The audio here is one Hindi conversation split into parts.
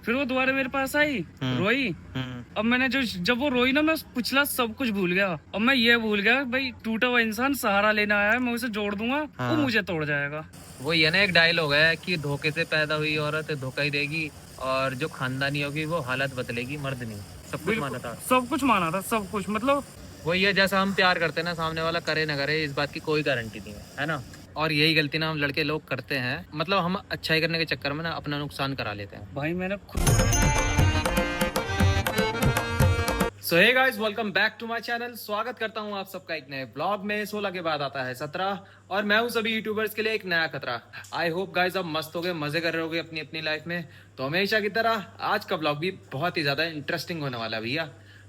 फिर वो दोबारा मेरे पास आई, रोई। अब मैंने जब वो रोई ना, मैं पिछला सब कुछ भूल गया। अब मैं ये भूल गया भाई, टूटा हुआ इंसान सहारा लेने आया है, मैं उसे जोड़ दूंगा, वो मुझे तोड़ जाएगा। वो ये ना एक डायलॉग है कि धोखे से पैदा हुई औरत धोखा ही देगी, और जो खानदानी होगी वो हालत बदलेगी, मर्द नहीं। सब कुछ माना था, सब कुछ माना था, सब कुछ। मतलब वही है, जैसा हम प्यार करते हैं ना, सामने वाला करे ना करे इस बात की कोई गारंटी नहीं है ना। और यही गलती ना हम लड़के लोग करते हैं, मतलब हम अच्छाई करने के चक्कर में ना अपना नुकसान करा लेते हैं। भाई मैंने so hey guys, welcome back to my channel. स्वागत करता हूं आप सबका एक नए ब्लॉग में। 16 के बाद आता है 17, और मैं हूं सभी यूट्यूबर्स के लिए एक नया खतरा। आई होप गाइस आप मस्त हो गए, मजे कर रहे होगे अपनी अपनी लाइफ में। तो हमेशा की तरह आज का ब्लॉग भी बहुत ही ज्यादा इंटरेस्टिंग होने वाला है भैया,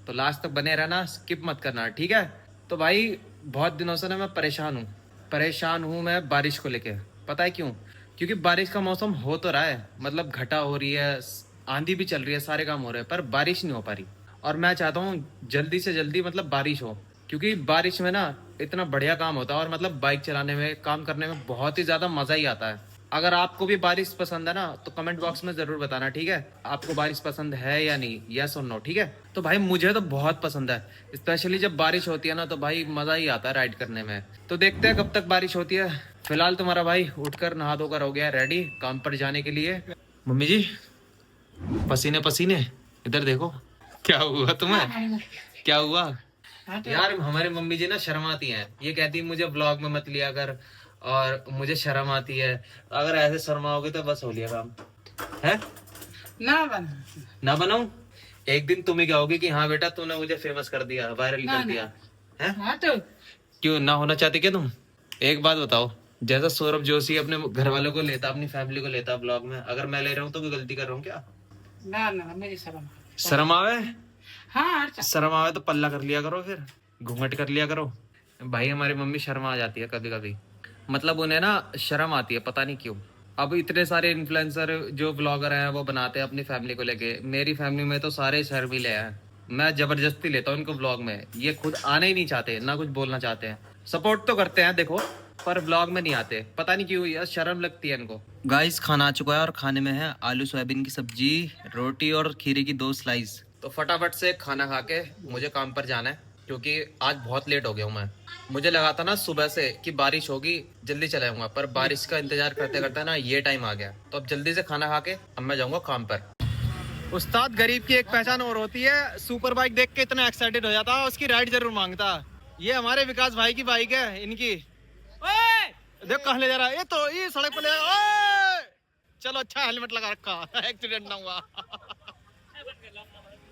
तो लास्ट तक बने रहना, स्किप मत करना, ठीक है। तो भाई बहुत दिनों से ना मैं परेशान हूँ मैं बारिश को लेके। पता है क्यों? क्योंकि बारिश का मौसम हो तो रहा है, मतलब घटा हो रही है, आंधी भी चल रही है, सारे काम हो रहे हैं, पर बारिश नहीं हो पा रही। और मैं चाहता हूँ जल्दी से जल्दी मतलब बारिश हो, क्योंकि बारिश में ना इतना बढ़िया काम होता है, और मतलब बाइक चलाने में, काम करने में बहुत ही ज्यादा मजा ही आता है। अगर आपको भी बारिश पसंद है ना, तो कमेंट बॉक्स में जरूर बताना, ठीक है। आपको बारिश पसंद है या नहीं, यस और नो, ठीक है। तो भाई मुझे तो बहुत पसंद है, स्पेशली जब बारिश होती है ना, तो भाई मजा ही आता है राइड करने में। तो देखते हैं कब तक बारिश होती है। फिलहाल तुम्हारा भाई उठकर नहा धोकर हो गया रेडी काम पर जाने के लिए। मम्मी जी पसीने पसीने, इधर देखो। क्या हुआ तुम्हें? क्या हुआ यार? हमारी मम्मी जी ना शर्माती हैं, ये कहती है मुझे ब्लॉग में मत लिया कर, और मुझे शर्म आती है। अगर ऐसे शर्माओगे तो बस हो लिया काम है। ना बनाऊं? एक दिन तुम ही कहोगे कि हाँ बेटा तूने मुझे फेमस कर दिया, वायरल कर दिया है। तो क्यों ना होना चाहती क्या तुम? एक बात बताओ, जैसा सौरभ जोशी अपने घर वालों को लेता, अपनी फैमिली को लेता ब्लॉग में, अगर मैं ले रहा हूँ तो कोई गलती कर रहा हूँ क्या? ना मेरी शर्म आवे? हाँ, शर्म आवे तो पल्ला कर लिया करो, फिर घूंघट कर लिया करो। भाई हमारी मम्मी शर्मा आ जाती है कभी कभी, मतलब उन्हें ना शर्म आती है, पता नहीं क्यों। अब इतने सारे इन्फ्लुएंसर जो ब्लॉगर हैं वो बनाते हैं अपनी फैमिली को लेके, मेरी फैमिली में तो सारे शर्मीले हैं। मैं जबरदस्ती लेता हूँ इनको ब्लॉग में, ये खुद आने ही नहीं चाहते, ना कुछ बोलना चाहते हैं। सपोर्ट तो करते हैं देखो, पर ब्लॉग में नहीं आते, पता नहीं क्यों यार, शर्म लगती है इनको। गाइस खाना आ चुका है, और खाने में है आलू सोयाबीन की सब्जी, रोटी और खीरे की 2 स्लाइस। तो फटाफट से खाना खा के मुझे काम पर जाना है, क्योंकि आज बहुत लेट हो गया हूँ मैं। मुझे लगा था ना सुबह से कि बारिश होगी, जल्दी चला जाऊंगा, पर बारिश का इंतजार करते करते ना ये टाइम आ गया। तो अब जल्दी से खाना खा के अब मैं जाऊंगा काम पर। उस्ताद गरीब की एक पहचान और होती है, सुपर बाइक देख के इतना एक्साइटेड हो जाता, उसकी राइड जरूर मांगता। ये हमारे विकास भाई की बाइक है, इनकी। देख कहाँ ले जा रहा है, ये सड़क पर ले जा रहा है। चलो अच्छा हेलमेट लगा रखा, एक्सीडेंट ना हुआ।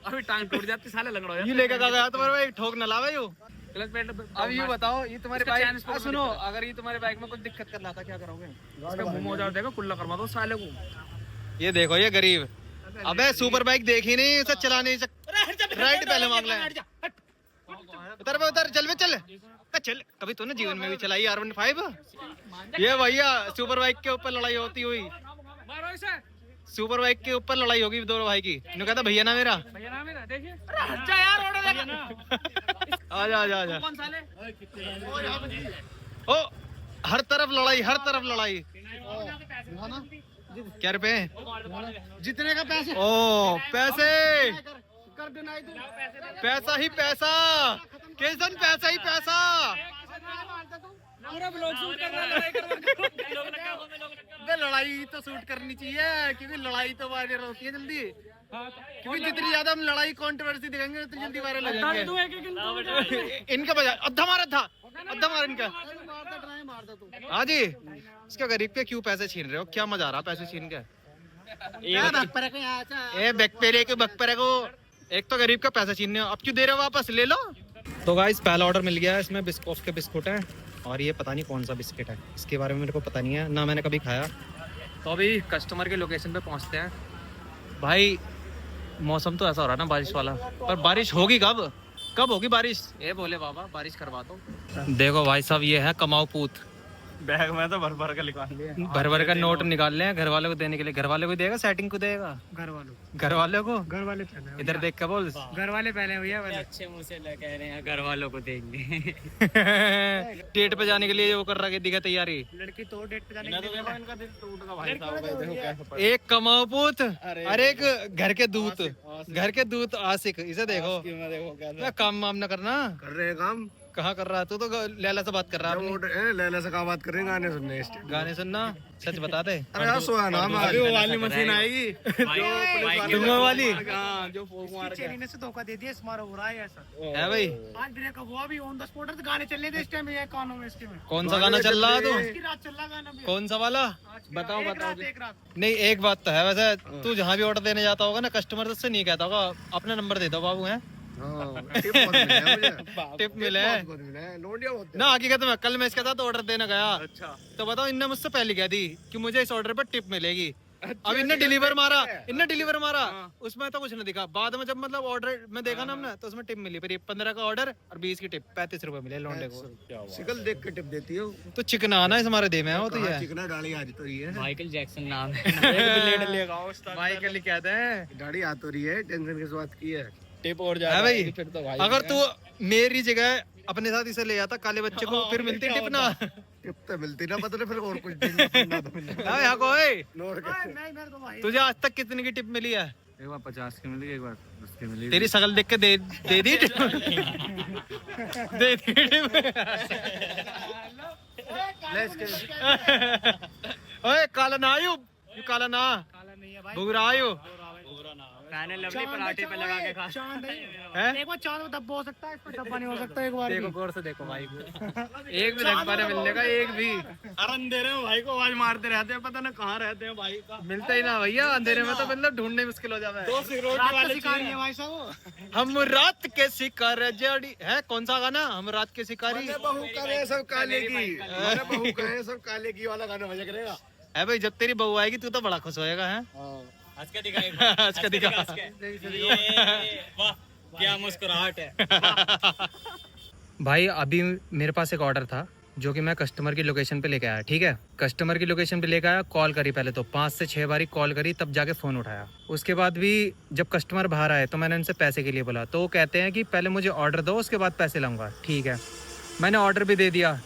अभी टांग टूट जाती साले लंगड़ो। ये लेकर गया तुम्हारे भाई, ठोक न लावे यू। अब ये बताओ, ये तुम्हारी बाइक, सुनो, अगर ये तुम्हारी बाइक में कुछ दिक्कत कर रहा था क्या करोगे? इसका मुंह हो जाओ, देखो कुल्ला करवा दो साले को। ये देखो ये गरीब, अबे सुपर बाइक देखी नहीं, इसे चला नहीं सकता, राइड पहले मांग ले। उतर बे उतर, चल बे चल चल। कभी तूने जीवन में भी चलाई R15? ये भैया सुपर बाइक के ऊपर लड़ाई होती हुई, सुपर बाइक के ऊपर लड़ाई होगी दोनों भाई की। इन्होंने कहता भैया ना मेरा, देखिए आजा आजा आजा। ओ हर तरफ लड़ाई, हर तरफ लड़ाई। क्या रुपए? जितने का पैसे। ओ पैसे, पैसा ही पैसा, किसन पैसा ही पैसा। लड़ाई तो शूट करनी चाहिए, क्योंकि लड़ाई तो वायरल होती है जल्दी, क्योंकि जितनी ज्यादा हम लड़ाई कंट्रोवर्सी दिखाएंगे उतनी जल्दी वायरल हो जाएंगे। इनका बजाय अद्धा मार इनका। हाँ जी, इसका गरीब के क्यों पैसे छीन रहे हो? क्या मजा आ रहा पैसे छीन के? बकपरे को एक तो गरीब का पैसा छीनने, अब क्यों दे रहे हो? वापस ले लो। तो गाइस पहला ऑर्डर मिल गया है, इसमें बिस्कॉफ के बिस्कुट है, और ये पता नहीं कौन सा बिस्किट है, इसके बारे में मेरे को पता नहीं है, ना मैंने कभी खाया। तो अभी कस्टमर के लोकेशन पे पहुंचते हैं। भाई मौसम तो ऐसा हो रहा है ना बारिश वाला, पर बारिश होगी कब होगी बारिश? ये बोले बाबा बारिश करवा दो। देखो भाई साहब, ये है कमाऊ पूत, बैग में तो भर भर के निकाल लिए। भर भर का नोट निकाल ले घर वालों को देने के लिए। घर वालों को देगा, सेटिंग को देगा? घर वालों घर वालों को। घर वाले पहले इधर देख के बोल। घर वाले पहले भैया पहले। अच्छे मुंह से कह रहे हैं घर वालों को देंगे। डेट पे जाने के लिए वो कर रहा है, दिखा तैयारी। लड़की तो डेट पे जाने के लिए इनका दिल टूट गया भाई साहब। एक कमाओ पूत, अरे एक घर के दूत, घर के दूत आशिक। इसे देखो, क्या काम वाम न करना। कर रहे हैं काम। कहाँ कर रहा है तू? तो लैला से बात कर रहा है। लैला से कहा बात कर रहे हैं, गाने सुनने। गाने सुनना, सच बता दे। अरे यार सोया ना, अभी वो वाली मशीन आएगी धुआं वाली। जो फोक मार के चेरी ने से धोखा दे दिया, स्मार हो रहा है ऐसा है भाई। आज ब्रेकअप हुआ भी ऑन द स्पॉट। गाने चल रहे थे इस टाइम ये कानों में इसके में। कौन सा गाना चल रहा है तू? इसकी रात चल रहा गाना भी। कौन सा वाला? बताओ बताओ। एक रात नहीं, एक बात तो है वैसे, तू जहाँ भी ऑर्डर देने जाता होगा ना, कस्टमर से नहीं कहता होगा अपना नंबर दे दो बाबू। है टिप मिले ना हकीकत में। कल मैं इसके साथ ऑर्डर देने गया। अच्छा। तो बताओ, इनने मुझसे पहले कह दी कि मुझे इस ऑर्डर पर टिप मिलेगी। अब इनने डिलीवर मारा, उसमें तो कुछ नहीं दिखा। बाद में जब मतलब ऑर्डर में देखा ना हमने, तो उसमें टिप मिली। फिर 15 का ऑर्डर और 20 की टिप, 35 रुपए मिले लौंडे को। शिकल देख के टिप देती हो तो चिकना आना इस हमारे दे में हो तो ये चिकना डाली आज तो रही है। माइकल जैक्सन नाम है। माइकल कहते हैं। गाड़ी आ तो रही है, टेंशन किस बात की है। टिप और है भाई। अगर तू मेरी जगह अपने साथ इसे ले आता काले बच्चे को, फिर मिलती टिप ना। टिप तो मिलती ना, पता नहीं फिर और कुछ दिन यहाँ कोई भाई। तुझे आज तक कितने की टिप मिली है? एक बार 50 की मिली, एक बार 10 की मिली। तेरी शकल देख के दे दी टिप। दे दी टिप। ओए काला ना आयु, काला ना भूरा आयु। मैंने लवली पराठे पे लगा के खा। एक बार चांद में धब्बा हो सकता है, इस पर धब्बा नहीं हो सकता। एक बार देखो गौर से देखो भाई को। एक भी धब्बा नहीं मिलने का, एक भी। अरे अंधेरे में भाई को आवाज मारते रहते हैं, पता ना कहाँ रहते हैं भाई का। मिलता ही ना भैया अंधेरे में, तो मतलब ढूंढने मुश्किल हो जाता है। भाई साहब, हम रात के शिकार जड़ी है। कौन सा गाना? हम रात के शिकारी। बहू करे सब काले की, बहू करे सब काले की वाला गाना बजा करेगा। है भाई, जब तेरी बहू आएगी तू तो बड़ा खुश होएगा। है हंस के दिखाएगा। हंस के दिखा। वाह क्या मुस्कुराहट है। भाई अभी मेरे पास एक ऑर्डर था जो कि मैं कस्टमर की लोकेशन पे लेके आया। ठीक है, कस्टमर की लोकेशन पे लेके आया, कॉल करी पहले तो 5 से 6 बारी कॉल करी, तब जाके फ़ोन उठाया। उसके बाद भी जब कस्टमर बाहर आए तो मैंने उनसे पैसे के लिए बोला, तो वो कहते हैं कि पहले मुझे ऑर्डर दो, उसके बाद पैसे लाऊंगा। ठीक है, मैंने ऑर्डर भी दे दिया।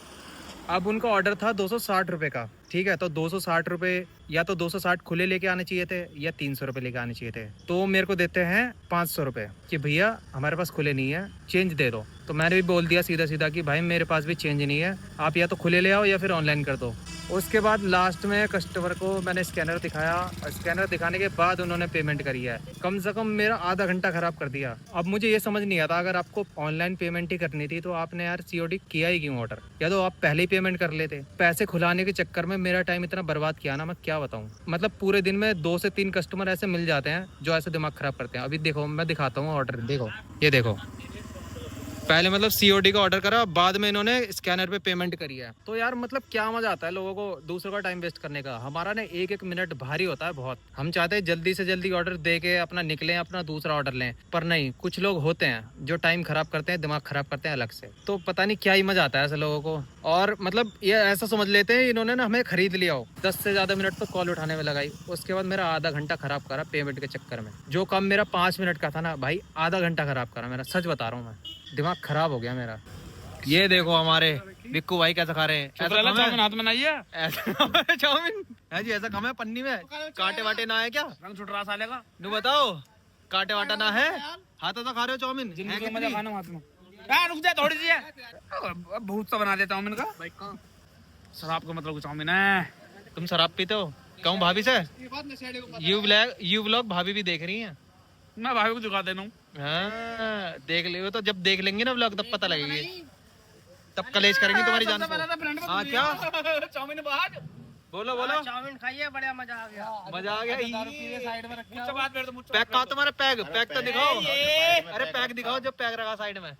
अब उनका ऑर्डर था 260 रुपये का। ठीक है, तो 260 रुपये या तो 260 खुले लेके आने चाहिए थे या 300 रुपये लेके आने चाहिए थे। तो मेरे को देते हैं 500 रुपये कि भैया हमारे पास खुले नहीं है, चेंज दे दो। तो मैंने भी बोल दिया सीधा सीधा कि भाई मेरे पास भी चेंज नहीं है, आप या तो खुले ले आओ या फिर ऑनलाइन कर दो। उसके बाद लास्ट में कस्टमर को मैंने स्कैनर दिखाया, और स्कैनर दिखाने के बाद उन्होंने पेमेंट करी है। कम से कम मेरा आधा घंटा ख़राब कर दिया। अब मुझे ये समझ नहीं आता, अगर आपको ऑनलाइन पेमेंट ही करनी थी तो आपने यार COD किया ही क्यों ऑर्डर? या तो आप पहले ही पेमेंट कर लेते। पैसे खुलाने के चक्कर में मेरा टाइम इतना बर्बाद किया ना, मैं क्या बताऊँ। मतलब पूरे दिन में 2 से 3 कस्टमर ऐसे मिल जाते हैं जो ऐसे दिमाग ख़राब करते हैं। अभी देखो मैं दिखाता हूँ ऑर्डर, देखो ये देखो। पहले मतलब COD का ऑर्डर करा, बाद में इन्होंने स्कैनर पे पेमेंट करी है। तो यार मतलब क्या मजा आता है लोगों को दूसरों का टाइम वेस्ट करने का। हमारा ना एक एक मिनट भारी होता है बहुत। हम चाहते हैं जल्दी से जल्दी ऑर्डर दे के अपना निकलें, अपना दूसरा ऑर्डर लें, पर नहीं, कुछ लोग होते हैं जो टाइम खराब करते हैं, दिमाग खराब करते हैं अलग से। तो पता नहीं क्या ही मजा आता है ऐसे लोगों को। और मतलब ये ऐसा समझ लेते हैं इन्होंने ना हमें खरीद लिया हो। 10 से ज़्यादा मिनट तो कॉल उठाने में लगाई, उसके बाद मेरा आधा घंटा खराब करा पेमेंट के चक्कर में। जो काम मेरा 5 मिनट का था ना भाई, आधा घंटा खराब करा मेरा, सच बता रहा हूँ मैं। दिमाग खराब हो गया मेरा। ये देखो हमारे बिक्कू भाई कैसा खा रहे हैं। चाउमीन हाथ में नहीं है, ऐसा चाउमीन है जी, ऐसा कम है पन्नी में। कांटे वाटे ना है क्या? रंग छुट रहा साले का। नू बताओ, कांटे वाटा ना है? हाथों से खा रहे हो चाउमीन? जिंदगी का मजा खाना हाथ में। रुक जा थोड़ी सी है, बहुत सा बना देता हूँ चाउमीन का। शराब का मतलब चाउमीन है। तुम शराब पीते हो? कहूँ भाभी से? यू व्लॉग भाभी भी देख रही है। मैं भाई को दिखा देना हूँ। हाँ, देख ले तो जब देख लेंगे ना व्लॉग तब पता लगेगी, तब कलेश करेंगे तुम्हारी जान को। हाँ क्या चाउमीन बाहर बोलो बोलो। चाउमीन खाइए, बड़ा मजा आ गया। मजा आ गया। साइड में रखिए। बात कर दो। पैक कहा तुम्हारा? पैक पैक तो दिखाओ। अरे पैक दिखाओ जो पैक रखा साइड में।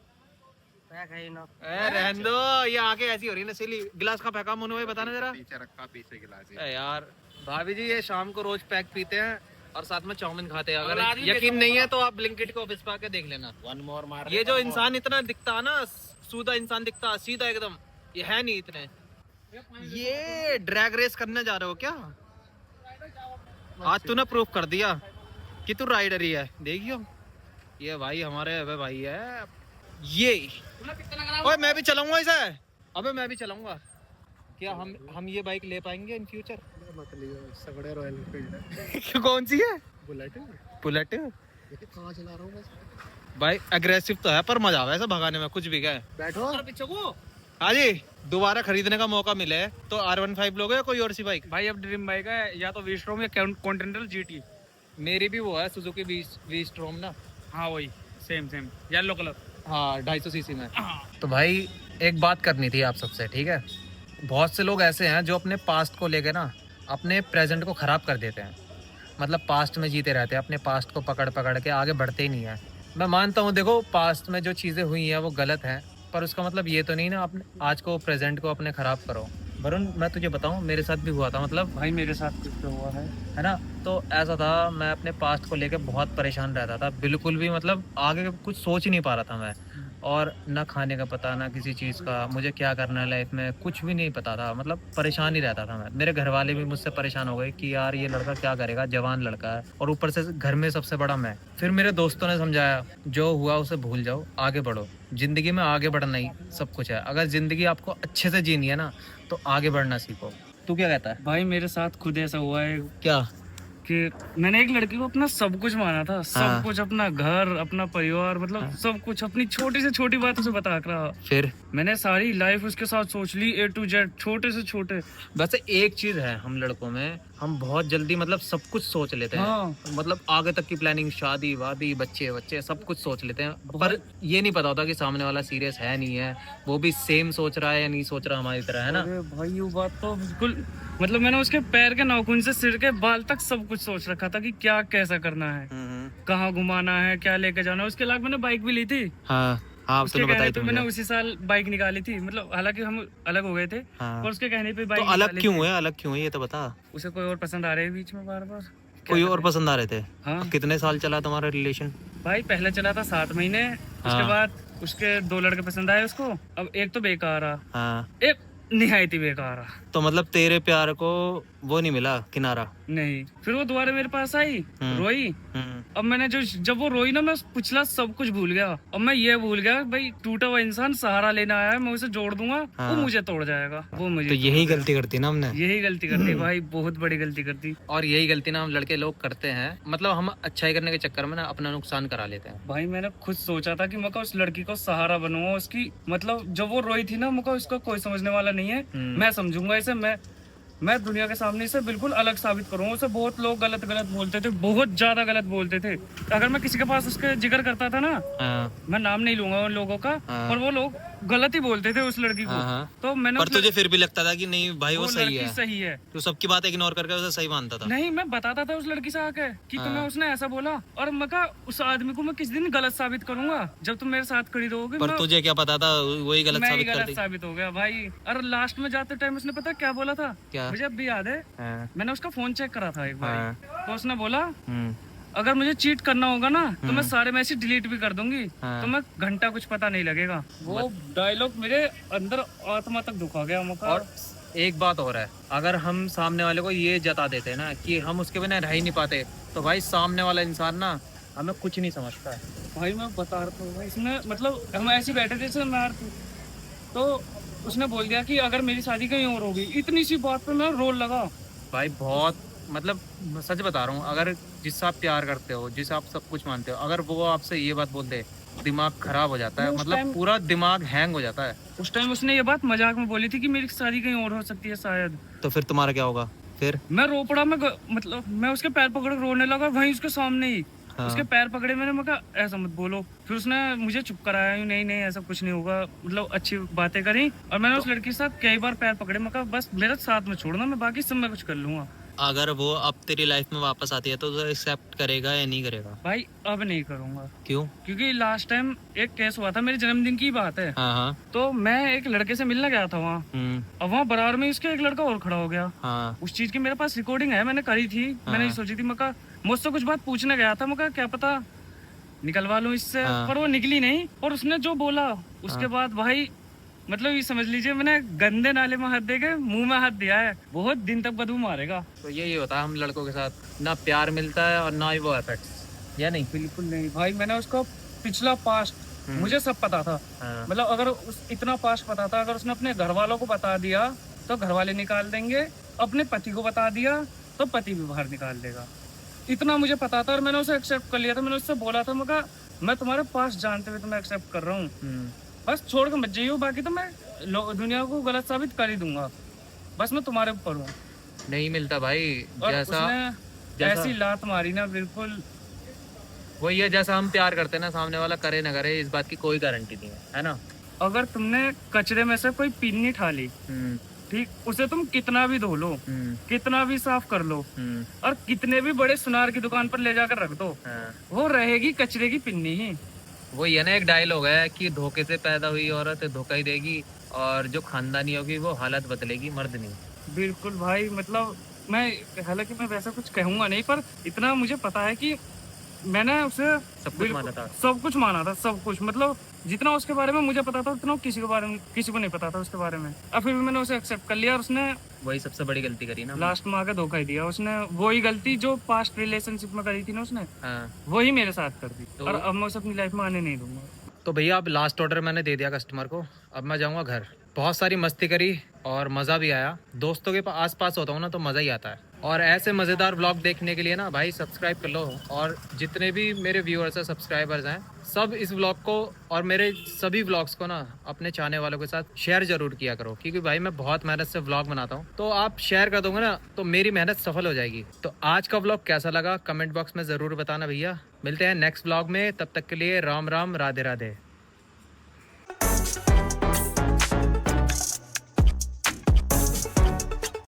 रहने दो, ये आके ऐसी हो रही है नशीली। गिलास का फेंका मुन्नू भाई, बताना जरा। पीछे रखा, पीछे गिलास। यार भाभी जी ये शाम को रोज पैक पीते हैं और साथ में चाउमीन खाते हैं। अगर यकीन नहीं है तो आप ब्लिंकिट के ऑफिस पे आके देख लेना। ये जो इंसान इतना दिखता है ना, सूधा इंसान दिखता है, सीधा एकदम, ये है नहीं इतने। ये ड्रैग रेस करने जा रहे हो क्या? आज तूने प्रूफ कर दिया कि तू राइडर ही है। देखियो ये भाई हमारे अबे भाई है ये। ओए मैं भी चलाऊंगा इसे। अबे मैं भी चलाऊंगा। क्या हम ये बाइक ले पाएंगे इन फ्यूचर? मत लियो, सगड़े रॉयल एनफील्ड कौन सी है? बुलेट बुलेट देखिए कहाँ चला रहा हूँ बस। भाई अग्रेसिव तो है पर मजा आवे ऐसा भगाने में, कुछ भी गए। बैठो हाँ जी, दोबारा खरीदने का मौका मिले तो R15 लोगे या कोई और सी बाइक? भाई अब ड्रीम बाइक है या तो वी-स्ट्रॉम या कॉन्टिनेंटल GT। मेरी भी वो है सुजुकी वी स्ट्रॉम ना। हाँ वही सेम येलो कलर। हाँ 250 सीसी में। तो भाई एक बात करनी थी आप सबसे, ठीक है? बहुत से लोग ऐसे हैं जो अपने पास्ट को लेके ना अपने प्रेजेंट को ख़राब कर देते हैं। मतलब पास्ट में जीते रहते हैं, अपने पास्ट को पकड़ पकड़ के आगे बढ़ते ही नहीं है। मैं मानता हूँ देखो पास्ट में जो चीज़ें हुई हैं वो गलत हैं, पर उसका मतलब ये तो नहीं ना अपने आज को प्रेजेंट को अपने ख़राब करो। वरुण मैं तुझे बताऊँ मेरे साथ भी हुआ था, मतलब भाई मेरे साथ कुछ तो हुआ है ना। तो ऐसा था मैं अपने पास्ट को लेके बहुत परेशान रहता था, बिल्कुल भी मतलब आगे कुछ सोच ही नहीं पा रहा था मैं। और ना खाने का पता ना किसी चीज़ का, मुझे क्या करना है लाइफ में कुछ भी नहीं पता था, मतलब परेशान ही रहता था मैं। मेरे घर वाले भी मुझसे परेशान हो गए कि यार ये लड़का क्या करेगा, जवान लड़का है और ऊपर से घर में सबसे बड़ा मैं। फिर मेरे दोस्तों ने समझाया जो हुआ उसे भूल जाओ, आगे बढ़ो। ज़िंदगी में आगे बढ़ना ही सब कुछ है। अगर ज़िंदगी आपको अच्छे से जीनी है ना तो आगे बढ़ना सीखो। तू क्या कहता है? भाई मेरे साथ खुद ऐसा हुआ है क्या? कि मैंने एक लड़की को अपना सब कुछ माना था, सब कुछ, अपना घर, अपना परिवार, मतलब सब कुछ, अपनी छोटी से छोटी बात उसे बता कर रहा। फिर मैंने सारी लाइफ उसके साथ सोच ली A to Z, छोटे से छोटे। वैसे एक चीज है हम लड़कों में, हम बहुत जल्दी मतलब सब कुछ सोच लेते हैं। हाँ। मतलब आगे तक की प्लानिंग, शादी वादी, बच्चे बच्चे सब कुछ सोच लेते हैं, पर ये नहीं पता होता कि सामने वाला सीरियस है नहीं है, वो भी सेम सोच रहा है या नहीं सोच रहा हमारी तरह, है ना? अरे भाई वो बात तो बिल्कुल, मतलब मैंने उसके पैर के नाखून से सिर के बाल तक सब कुछ सोच रखा था कि क्या कैसा करना है, कहाँ घुमाना है, क्या लेके जाना है। उसके अलावा मैंने बाइक भी ली थी। हाँ हाँ, उसके कहने पे मैंने उसी साल बाइक निकाली थी, मतलब हालांकि हम अलग हो गए थे। हाँ। पर उसके कहने पे तो बाइक अलग क्यों है? अलग क्यों है ये तो बता। उसे कोई और पसंद आ रहे हैं बीच में बार बार। कोई और पसंद आ रहे थे? हाँ। कितने साल चला तुम्हारा रिलेशन? भाई पहले चला था 7 महीने, उसके बाद उसके 2 लड़के पसंद आए उसको। अब एक तो बेकार रहा, हाँ। एक निहायती बेकार रहा। तो मतलब तेरे प्यार को वो नहीं मिला किनारा? नहीं, फिर वो दोबारा मेरे पास आई, रोई। अब मैंने जब वो रोई ना, मैं पिछला सब कुछ भूल गया। अब मैं ये भूल गया भाई टूटा हुआ इंसान सहारा लेना आया है, मैं उसे जोड़ दूंगा। वो मुझे तोड़ जाएगा, वो मुझे। तो यही गलती करती ना हमने, यही गलती करती भाई, बहुत बड़ी गलती करती। और यही गलती ना हम लड़के लोग करते हैं, मतलब हम अच्छाई करने के चक्कर में ना अपना नुकसान करा लेते हैं। भाई मैंने खुद सोचा था कि मैं उस लड़की को सहारा बनूंगा उसकी, मतलब जब वो रोई थी ना, मुझे उसको कोई समझने वाला नहीं है, मैं समझूंगा इसे, मैं दुनिया के सामने इसे बिल्कुल अलग साबित करूंगा। उसे बहुत लोग गलत बोलते थे, बहुत ज्यादा गलत बोलते थे। अगर मैं किसी के पास उसके जिक्र करता था ना, मैं नाम नहीं लूंगा उन लोगों का, पर वो लोग गलत ही बोलते थे उस लड़की को। तो मैंने पर तुझे फिर भी लगता था कि नहीं भाई वो सही है, सही है। तो सबकी बात इग्नोर करके उसे सही मानता था? नहीं, मैं बताता था उस लड़की से आके कि तुम्हें उसने ऐसा बोला, और मैं कहा उस आदमी को मैं किस दिन गलत साबित करूंगा जब तुम मेरे साथ खड़ी रहोगे। पर तुझे क्या पता था वही गलत साबित कर दी? साबित हो गया भाई। और लास्ट में जाते टाइम उसने पता क्या बोला था? क्या? मुझे अब भी याद है। मैंने उसका फोन चेक करा था एक बार, तो उसने बोला अगर मुझे चीट करना होगा ना तो मैं सारे मैसेज डिलीट भी कर दूंगी, तो मैं घंटा कुछ पता नहीं लगेगा। वो डायलॉग मेरे अंदर आत्मा तक दुखा गया मुझे। और एक बात और है, अगर हम सामने वाले को ये जता देते ना कि हम उसके बिना रह ही नहीं पाते, तो भाई सामने वाला इंसान ना हमें कुछ नहीं समझता है। भाई मैं बता रहा था, इसमें मतलब हम ऐसे बैठे थे जैसे मैं, तो उसने बोल दिया कि अगर मेरी शादी कहीं और होगी। इतनी सी बात पे मैं रोल लगा भाई। बहुत मतलब सच बता रहा हूँ, अगर जिससे आप प्यार करते हो, जिसे आप सब कुछ मानते हो, अगर वो आपसे ये बात बोल दे, दिमाग खराब हो जाता है, मतलब पूरा दिमाग हैंग हो जाता है। उस टाइम उसने ये बात मजाक में बोली थी कि मेरी शादी कहीं और हो सकती है शायद। तो फिर तुम्हारा क्या होगा? फिर मैं रो पड़ा, मतलब मैं उसके पैर पकड़ रोने लगा वहीं उसके सामने ही। उसके पैर पकड़े मैंने, मैं कहा ऐसा मत बोलो। फिर उसने मुझे चुप कराया, नहीं नहीं ऐसा कुछ नहीं होगा, मतलब अच्छी बातें करी। और मैंने उस लड़की के साथ कई बार पैर पकड़े, मैं कहा बस मेरे साथ में छोड़ना, मैं बाकी सब मैं कुछ कर लूंगा। अगर वो अब तेरी लाइफ में वापस आती है तो एक्सेप्ट करेगा या नहीं करेगा? भाई अब नहीं करूंगा। क्यों? क्योंकि लास्ट टाइम एक केस हुआ था, मेरे जन्मदिन की बात है। हाँ। तो मैं एक लड़के से मिलने गया था वहाँ, अब वहाँ बराबर में इसके एक लड़का और खड़ा हो गया। हाँ। उस चीज की मेरे पास रिकॉर्डिंग है, मैंने करी थी। मैंने ये सोची थी, मैं मुझसे कुछ बात पूछने गया था, मैं क्या पता निकलवा लूं इससे। पर वो निकली नहीं, और उसने जो बोला उसके बाद भाई मतलब ये समझ लीजिए मैंने गंदे नाले में हाथ दे के मुंह में हाथ दिया है, बहुत दिन तक बदबू मारेगा। तो यही होता है हम लड़कों के साथ, ना प्यार मिलता है और ना ही वो इफेक्ट्स, या नहीं? बिल्कुल नहीं भाई, मैंने उसका पिछला पास्ट मुझे सब पता था। हाँ। मतलब अगर इतना पास्ट पता था, अगर उसने अपने घर वालों को बता दिया तो घर वाले निकाल देंगे, अपने पति को बता दिया तो पति भी बाहर निकाल देगा, इतना मुझे पता था। और मैंने उसे एक्सेप्ट कर लिया था। मैंने उससे बोला था, मैं कहा मैं तुम्हारे पास जानते हुए तुम्हें एक्सेप्ट कर रहा हूँ, बस छोड़ के मत जाइयो, बाकी तो मैं दुनिया को गलत साबित कर ही दूंगा, बस मैं तुम्हारे ऊपर हूँ। नहीं मिलता भाई। और जैसा उसने ऐसी लात मारी ना, बिल्कुल वही है, जैसा हम प्यार करते हैं ना, सामने वाला करे ना करे, इस बात की कोई गारंटी नहीं है ना? अगर तुमने कचरे में से कोई पिन्नी ठा ली, ठीक, उसे तुम कितना भी धो लो, कितना भी साफ कर लो, और कितने भी बड़े सुनार की दुकान पर ले जाकर रख दो, वो रहेगी कचरे की पिन्नी ही। वही है ना, एक डायलॉग है कि धोखे से पैदा हुई औरत धोखा ही देगी, और जो खानदानी होगी वो हालत बदलेगी, मर्द नहीं। बिल्कुल भाई, मतलब मैं, हालांकि मैं वैसा कुछ कहूंगा नहीं, पर इतना मुझे पता है कि मैंने उसे सब कुछ माना था। सब कुछ माना था, सब कुछ, मतलब जितना उसके बारे में मुझे पता था उतना किसी के बारे में किसी को नहीं पता था उसके बारे में। और फिर भी मैंने उसे एक्सेप्ट कर लिया, और उसने वही सबसे बड़ी गलती करी ना। लास्ट में आके धोखा ही दिया। उसने वही गलती जो पास्ट रिलेशनशिप में करी थी ना उसने, हाँ। वही मेरे साथ कर दी, तो और अब मैं उसे अपनी लाइफ में आने नहीं दूंगा। तो भैया अब लास्ट ऑर्डर मैंने दे दिया कस्टमर को, अब मैं जाऊंगा घर। बहुत सारी मस्ती करी और मज़ा भी आया। दोस्तों के आस पास होता हूँ ना तो मज़ा ही आता है। और ऐसे मज़ेदार व्लॉग देखने के लिए ना भाई सब्सक्राइब कर लो, और जितने भी मेरे व्यूअर्स हैं, सब्सक्राइबर्स हैं, सब इस व्लॉग को और मेरे सभी व्लॉग्स को ना अपने चाहने वालों के साथ शेयर जरूर किया करो, क्योंकि भाई मैं बहुत मेहनत से व्लॉग बनाता हूँ। तो आप शेयर कर दोगे ना तो मेरी मेहनत सफल हो जाएगी। तो आज का व्लॉग कैसा लगा कमेंट बॉक्स में ज़रूर बताना भैया। मिलते हैं नेक्स्ट व्लॉग में, तब तक के लिए राम राम, राधे राधे।